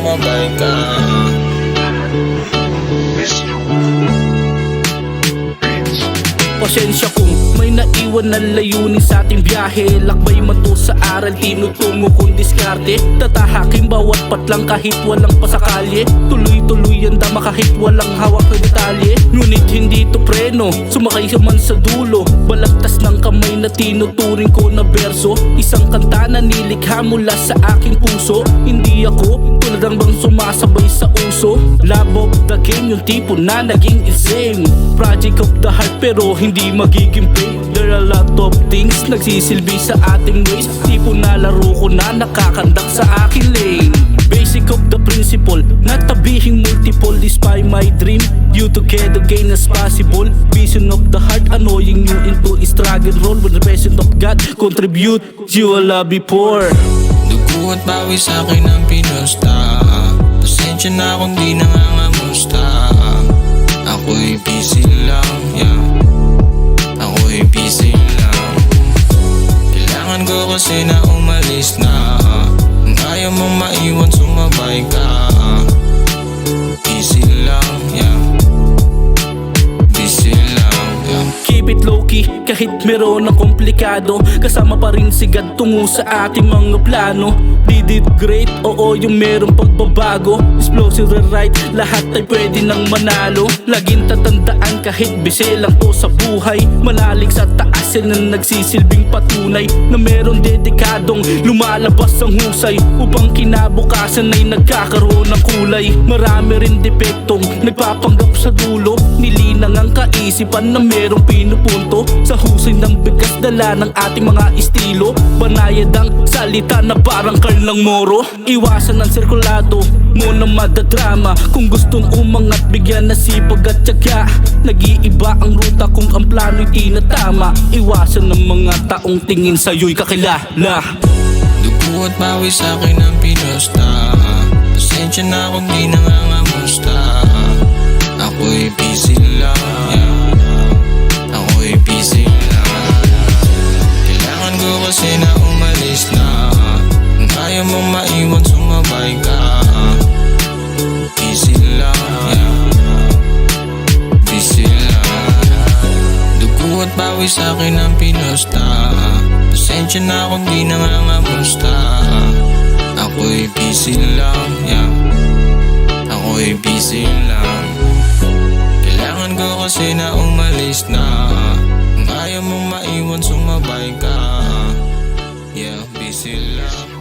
sumabay ka. Pasensya kung may naiwan na layunin sa ating biyahe. Lakbay man to sa aral, tinutungo kong diskarte. Tatahakin bawat patlang kahit walang pasakalye. Tuloy-tuloy ang dama kahit walang hawak na detalye. Ngunit hindi to preno, sumakay ka man sa dulo. Balagtas ng kamay na tinuturing ko na berso. Isang kanta na nilikha mula sa aking puso. Hindi ako tulad ng bang sumasabay sa uso. Love of the game, yung tipo na naging insane. Project of the heart pero hindi magiging pain. There are a lot of things nagsisilbi sa ating ways. Tipo na laro ko na nakakandak sa aking lane. Basic of the principle, natabihing multiple. Despite my dream, you together gain as possible. Vision of the heart, annoying you into a struggle role. When the presence of God contribute, you will love before. Dugo at bawi sa akin ang pinusta. Pasensya na kung di nangangamusta. Ako'y busy lang, yeah. Ako'y busy lang. Kailangan ko kasi na umalis na. Kung ayaw mong maiwan, sumabay ka. Busy lang, yeah. Busy lang, yeah. Keep it low-key kahit meron ng komplikado. Kasama pa rin si God tungo sa ating mga plano. Did it great, oo yung merong pagbabago. Explosive rewrite, lahat ay pwede nang manalo. Laging tatandaan kahit bise lang to sa buhay. Malalig sa taas na nagsisilbing patunay na meron dedikadong lumalabas ang husay. Upang kinabukasan ay nagkakaroon ng kulay. Marami rin depektong nagpapanggap sa dulo. Nilinang ang kaisipan na merong pinupunto. Sa husay ng bigas dala ng ating mga estilo. Banayad ang salita na parang Carlang Moro. Iwasan ang sirkulado, muna madadrama. Kung gustong umangat, bigyan na sipag at tiyaga. Nag-iiba ang ruta kung ang plano'y tinatama. Iwasan ng mga taong tingin sa'yo'y kakilala. Dugo at bawi sa akin ang pinusta. Pasensya na kung di nangangamusta. Ako'y busy lang, yeah. Ako'y busy lang. Kailangan ko kasi na umalis na. Kung ayaw mong maiwan, sumabay ka. Busy lang, yeah. Busy lang. Dugo at bawi sa akin ang pinusta. Pasensya na kung di nangangamusta. Ako'y busy lang, yeah. Ako'y busy lang. Kailangan ko kasi na umalis na. Kung ayaw mong maiwan, sumabay ka. Yeah, busy lang.